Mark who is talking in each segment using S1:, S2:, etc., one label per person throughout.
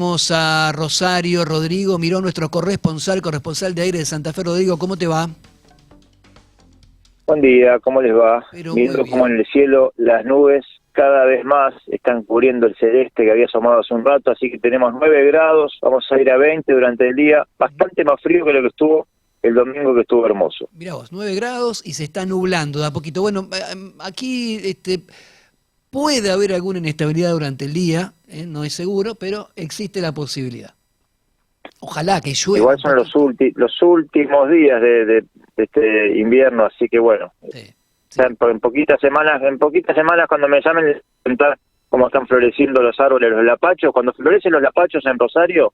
S1: Vamos a Rosario, Rodrigo Miró, nuestro corresponsal de aire de Santa Fe. Rodrigo, ¿cómo te va?
S2: Buen día, ¿cómo les va?
S1: Pero muy
S2: Viendo cómo
S1: bien.
S2: en el cielo las nubes cada vez más están cubriendo el celeste que había asomado hace un rato, así que tenemos 9 grados, vamos a ir a 20 durante el día, bastante más frío que lo que estuvo el domingo, que estuvo hermoso.
S1: Mirá vos, 9 grados y se está nublando de a poquito. Bueno, aquí puede haber alguna inestabilidad durante el día, no es seguro, pero existe la posibilidad. Ojalá que llueva
S2: Igual
S1: un
S2: son
S1: poquito.
S2: los últimos días de este invierno, así que bueno,
S1: Sí,
S2: ya
S1: sí.
S2: en poquitas semanas cuando me llamen les voy a contar cómo están floreciendo los árboles, los lapachos. Cuando florecen los lapachos en Rosario,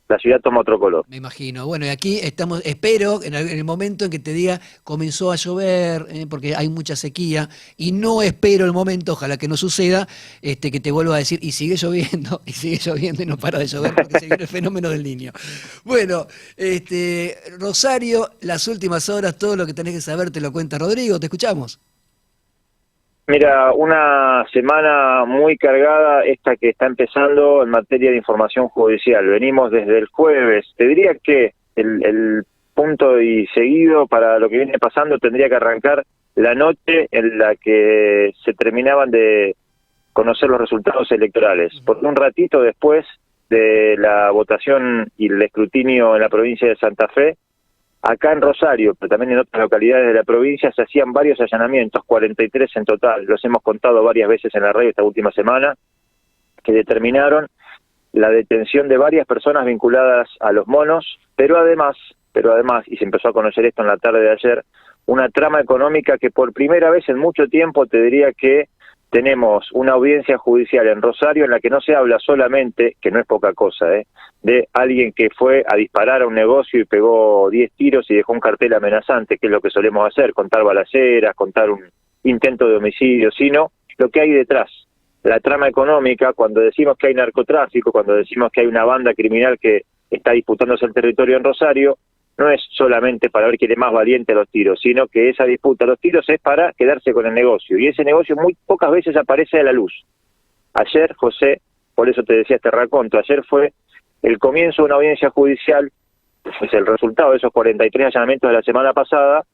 S2: la ciudad toma otro color.
S1: Me imagino. Bueno, y aquí estamos, espero en el momento en que te diga comenzó a llover, porque hay mucha sequía, y no espero el momento, ojalá que no suceda, que te vuelva a decir, y sigue lloviendo, y sigue lloviendo y no para de llover porque se viene el fenómeno del niño. Bueno, Rosario, las últimas horas, todo lo que tenés que saber te lo cuenta Rodrigo, te escuchamos.
S2: Mira, una semana muy cargada esta que está empezando en materia de información judicial. Venimos desde el jueves. Te diría que el punto y seguido para lo que viene pasando tendría que arrancar la noche en la que se terminaban de conocer los resultados electorales. Porque un ratito después de la votación y el escrutinio en la provincia de Santa Fe, acá en Rosario, pero también en otras localidades de la provincia, se hacían varios allanamientos, 43 en total, los hemos contado varias veces en la radio esta última semana, que determinaron la detención de varias personas vinculadas a los monos, pero además, y se empezó a conocer esto en la tarde de ayer, una trama económica que por primera vez en mucho tiempo te diría que tenemos una audiencia judicial en Rosario en la que no se habla solamente, que no es poca cosa, de alguien que fue a disparar a un negocio y pegó 10 tiros y dejó un cartel amenazante, que es lo que solemos hacer, contar balaceras, contar un intento de homicidio, sino lo que hay detrás, la trama económica. Cuando decimos que hay narcotráfico, cuando decimos que hay una banda criminal que está disputándose el territorio en Rosario, no es solamente para ver quién es más valiente a los tiros, sino que esa disputa a los tiros es para quedarse con el negocio, y ese negocio muy pocas veces aparece a la luz. Ayer, José, por eso te decía este raconto, ayer fue el comienzo de una audiencia judicial, pues el resultado de esos 43 allanamientos de la semana pasada,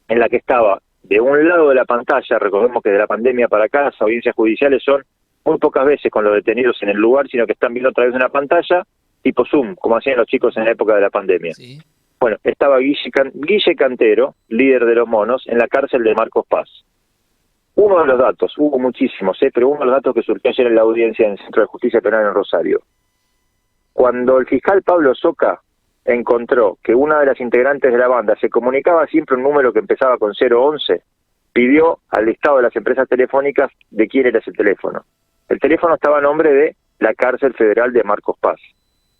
S2: en la que estaba de un lado de la pantalla. Recordemos que de la pandemia para acá las audiencias judiciales son muy pocas veces con los detenidos en el lugar, sino que están viendo a través de una pantalla tipo Zoom, como hacían los chicos en la época de la pandemia.
S1: Sí.
S2: Bueno, estaba Guille Cantero, líder de los monos, en la cárcel de Marcos Paz. Uno de los datos, hubo muchísimos, pero uno de los datos que surgió ayer en la audiencia en el Centro de Justicia Penal en Rosario. Cuando el fiscal Pablo Soca encontró que una de las integrantes de la banda se comunicaba siempre un número que empezaba con 011, pidió al listado de las empresas telefónicas de quién era ese teléfono. El teléfono estaba a nombre de la cárcel federal de Marcos Paz.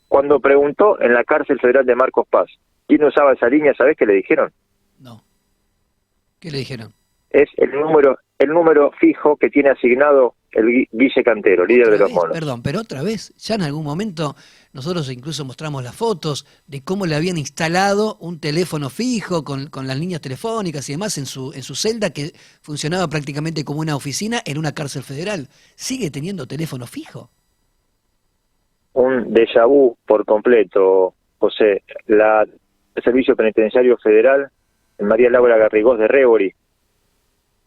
S2: Cuando preguntó en la cárcel federal de Marcos Paz quién usaba esa línea, ¿sabés qué le dijeron?
S1: No. ¿Qué le dijeron?
S2: Es el número fijo que tiene asignado el Guille Cantero, líder de
S1: Otra
S2: los
S1: vez,
S2: monos.
S1: perdón, pero otra vez, ya en algún momento nosotros incluso mostramos las fotos de cómo le habían instalado un teléfono fijo con las líneas telefónicas y demás en su celda que funcionaba prácticamente como una oficina en una cárcel federal. ¿Sigue teniendo teléfono fijo?
S2: Un déjà vu por completo, José. El Servicio Penitenciario Federal, María Laura Garrigós de Rébori,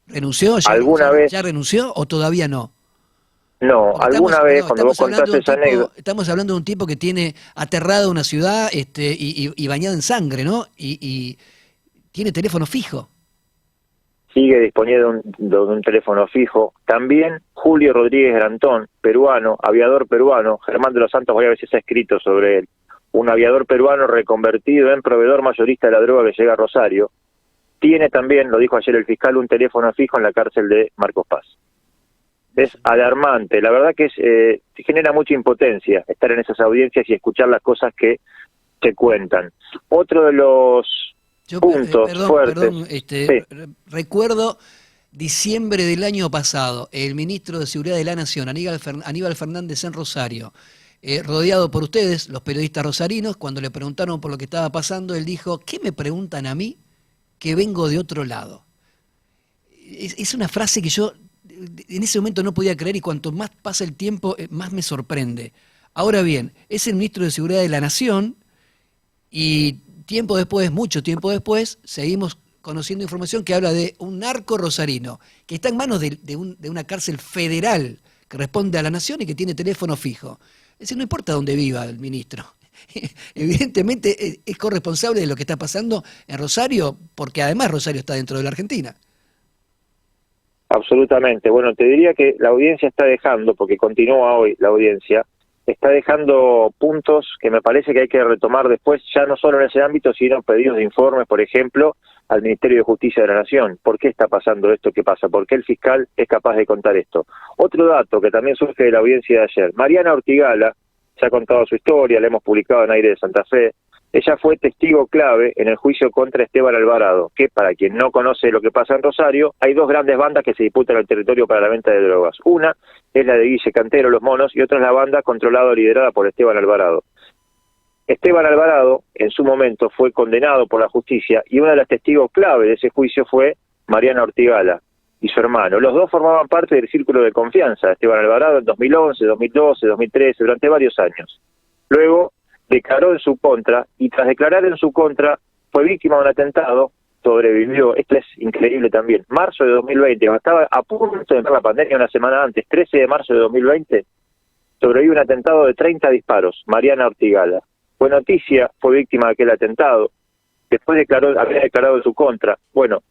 S1: ¿Renunció?
S2: alguna vez,
S1: ¿Ya renunció o todavía no?
S2: no,
S1: Porque
S2: alguna vez cuando vos contaste esa anécdota,
S1: estamos hablando de un tipo que tiene aterrada una ciudad y bañada en sangre, ¿no? Y tiene teléfono fijo.
S2: sigue disponiendo de un teléfono fijo. También Julio Rodríguez Grantón, peruano, aviador peruano, Germán de los Santos varias veces ha escrito sobre él, un aviador peruano reconvertido en proveedor mayorista de la droga que llega a Rosario, tiene también, lo dijo ayer el fiscal, un teléfono fijo en la cárcel de Marcos Paz. Es alarmante, la verdad que genera mucha impotencia estar en esas audiencias y escuchar las cosas que se cuentan. Otro de los puntos fuertes,
S1: Perdón,
S2: sí,
S1: recuerdo diciembre del año pasado, el ministro de Seguridad de la Nación, Aníbal Fernández en Rosario, rodeado por ustedes, los periodistas rosarinos, cuando le preguntaron por lo que estaba pasando, él dijo, ¿qué me preguntan a mí que vengo de otro lado? Es una frase que yo en ese momento no podía creer y cuanto más pasa el tiempo, más me sorprende. Ahora bien, es el ministro de Seguridad de la Nación y tiempo después, mucho tiempo después, seguimos conociendo información que habla de un narco rosarino que está en manos de una cárcel federal que responde a la Nación y que tiene teléfono fijo. Es decir, no importa dónde viva el ministro. Evidentemente es corresponsable de lo que está pasando en Rosario, porque además Rosario está dentro de la Argentina.
S2: Absolutamente. Bueno, te diría que la audiencia está dejando, porque continúa hoy la audiencia, está dejando puntos que me parece que hay que retomar después, ya no solo en ese ámbito, sino pedidos de informes, por ejemplo, al Ministerio de Justicia de la Nación. ¿Por qué está pasando esto que pasa? ¿Por qué el fiscal es capaz de contar esto? Otro dato que también surge de la audiencia de ayer. Mariana Ortigala, se ha contado su historia, la hemos publicado en Aire de Santa Fe. Ella fue testigo clave en el juicio contra Esteban Alvarado, que para quien no conoce lo que pasa en Rosario, hay dos grandes bandas que se disputan el territorio para la venta de drogas. Una es la de Guille Cantero, Los Monos, y otra es la banda controlada o liderada por Esteban Alvarado. Esteban Alvarado, en su momento, fue condenado por la justicia y una de las testigos clave de ese juicio fue Mariana Ortigala y su hermano. Los dos formaban parte del círculo de confianza de Esteban Alvarado en 2011, 2012, 2013, durante varios años. Luego declaró en su contra y tras declarar en su contra fue víctima de un atentado, sobrevivió. Esto es increíble también. Marzo de 2020, cuando estaba a punto de entrar la pandemia una semana antes, 13 de marzo de 2020, sobrevivió un atentado de 30 disparos, Mariana Ortigala. Fue noticia, fue víctima de aquel atentado, después había declarado en su contra. Bueno,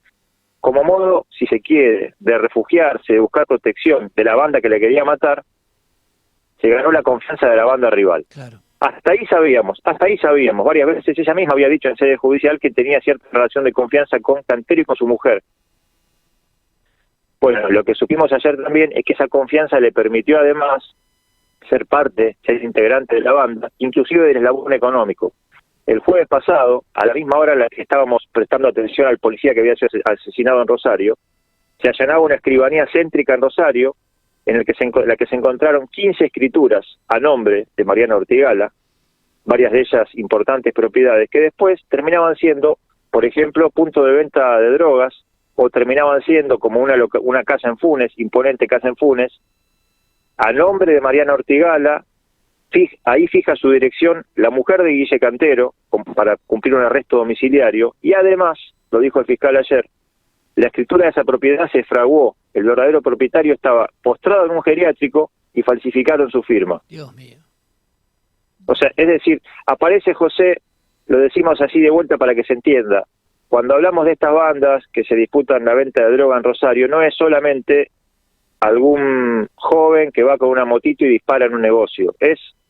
S2: como modo, si se quiere, de refugiarse, de buscar protección de la banda que le quería matar, se ganó la confianza de la banda rival.
S1: Claro.
S2: Hasta ahí sabíamos, varias veces ella misma había dicho en sede judicial que tenía cierta relación de confianza con Cantero y con su mujer. Bueno, lo que supimos ayer también es que esa confianza le permitió además ser integrante de la banda, inclusive del eslabón económico. El jueves pasado, a la misma hora en la que estábamos prestando atención al policía que había sido asesinado en Rosario, se allanaba una escribanía céntrica en Rosario, en la que se encontraron 15 escrituras a nombre de Mariana Ortigala, varias de ellas importantes propiedades, que después terminaban siendo, por ejemplo, punto de venta de drogas, o terminaban siendo como una casa en Funes, imponente casa en Funes, a nombre de Mariana Ortigala. Ahí fija su dirección la mujer de Guille Cantero para cumplir un arresto domiciliario, y además, lo dijo el fiscal ayer, la escritura de esa propiedad se fraguó, el verdadero propietario estaba postrado en un geriátrico y falsificaron su firma.
S1: Dios mío.
S2: O sea, es decir, aparece José, lo decimos así de vuelta para que se entienda, cuando hablamos de estas bandas que se disputan la venta de droga en Rosario, no es solamente algún joven que va con una motito y dispara en un negocio,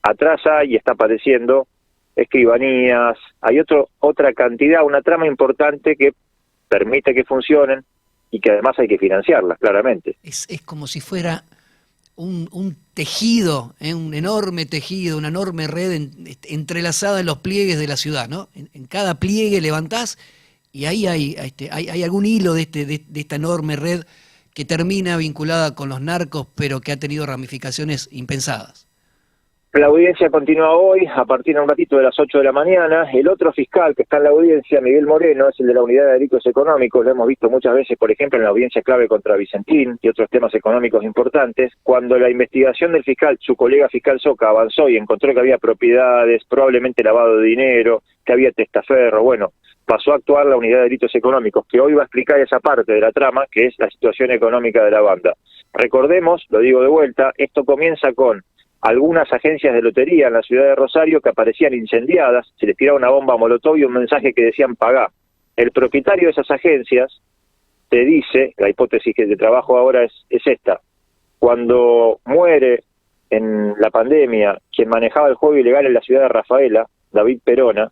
S2: atrás hay y está apareciendo escribanías, hay otra cantidad, una trama importante que permite que funcionen y que además hay que financiarlas, claramente.
S1: Es como si fuera un tejido, un enorme tejido, una enorme red entrelazada en los pliegues de la ciudad, ¿no? En cada pliegue levantás y ahí hay algún hilo de esta enorme red que termina vinculada con los narcos, pero que ha tenido ramificaciones impensadas.
S2: La audiencia continúa hoy, a partir de un ratito de las 8 de la mañana. El otro fiscal que está en la audiencia, Miguel Moreno, es el de la Unidad de Delitos Económicos. Lo hemos visto muchas veces, por ejemplo, en la audiencia clave contra Vicentín y otros temas económicos importantes. Cuando la investigación del fiscal, su colega fiscal Soca, avanzó y encontró que había propiedades, probablemente lavado de dinero, que había testaferro, bueno, pasó a actuar la Unidad de Delitos Económicos, que hoy va a explicar esa parte de la trama, que es la situación económica de la banda. Recordemos, lo digo de vuelta, esto comienza con algunas agencias de lotería en la ciudad de Rosario que aparecían incendiadas, se les tiraba una bomba molotov y un mensaje que decían pagá. El propietario de esas agencias te dice, la hipótesis de trabajo ahora es esta, cuando muere en la pandemia quien manejaba el juego ilegal en la ciudad de Rafaela, David Perona,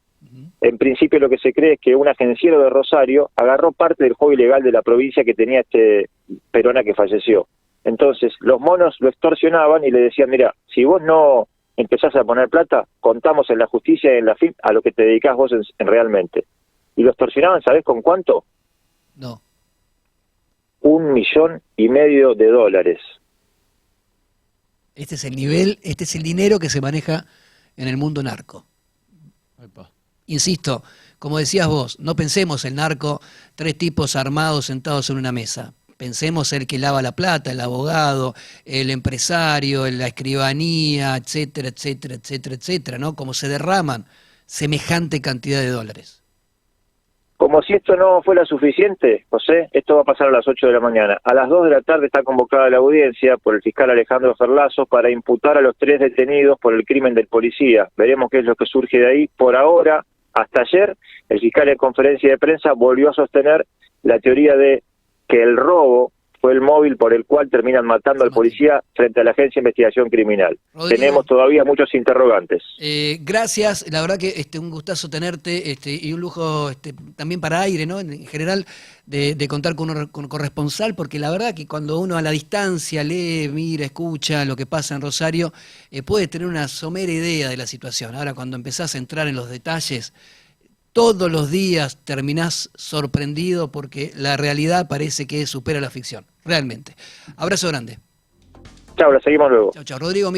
S2: en principio lo que se cree es que un agenciero de Rosario agarró parte del juego ilegal de la provincia que tenía este Perona que falleció. Entonces, los monos lo extorsionaban y le decían, mira, si vos no empezás a poner plata, contamos en la justicia y en la FIP a lo que te dedicás vos en realmente. Y lo extorsionaban, ¿sabés con cuánto?
S1: No.
S2: $1,500,000.
S1: Este es el nivel, este es el dinero que se maneja en el mundo narco.
S3: Epa.
S1: Insisto, como decías vos, no pensemos el narco, 3 tipos armados sentados en una mesa. Pensemos el que lava la plata, el abogado, el empresario, la escribanía, etcétera, etcétera, etcétera, etcétera, ¿no? Cómo se derraman semejante cantidad de dólares.
S2: Como si esto no fuera suficiente, José, esto va a pasar a las 8 de la mañana. A las 2 de la tarde está convocada la audiencia por el fiscal Alejandro Ferlazo para imputar a los 3 detenidos por el crimen del policía. Veremos qué es lo que surge de ahí. Por ahora, hasta ayer, el fiscal en conferencia de prensa volvió a sostener la teoría de que el robo fue el móvil por el cual terminan matando al policía frente a la Agencia de Investigación Criminal.
S1: Rodrigo,
S2: tenemos todavía muchos interrogantes.
S1: Gracias, la verdad que un gustazo tenerte y un lujo también para Aire, ¿no? En general, de contar con un corresponsal, porque la verdad que cuando uno a la distancia lee, mira, escucha lo que pasa en Rosario, puede tener una somera idea de la situación. Ahora, cuando empezás a entrar en los detalles, todos los días terminás sorprendido porque la realidad parece que supera la ficción, realmente. Abrazo grande.
S2: Chao, la seguimos luego.
S1: Chao, chao. Rodrigo, mira.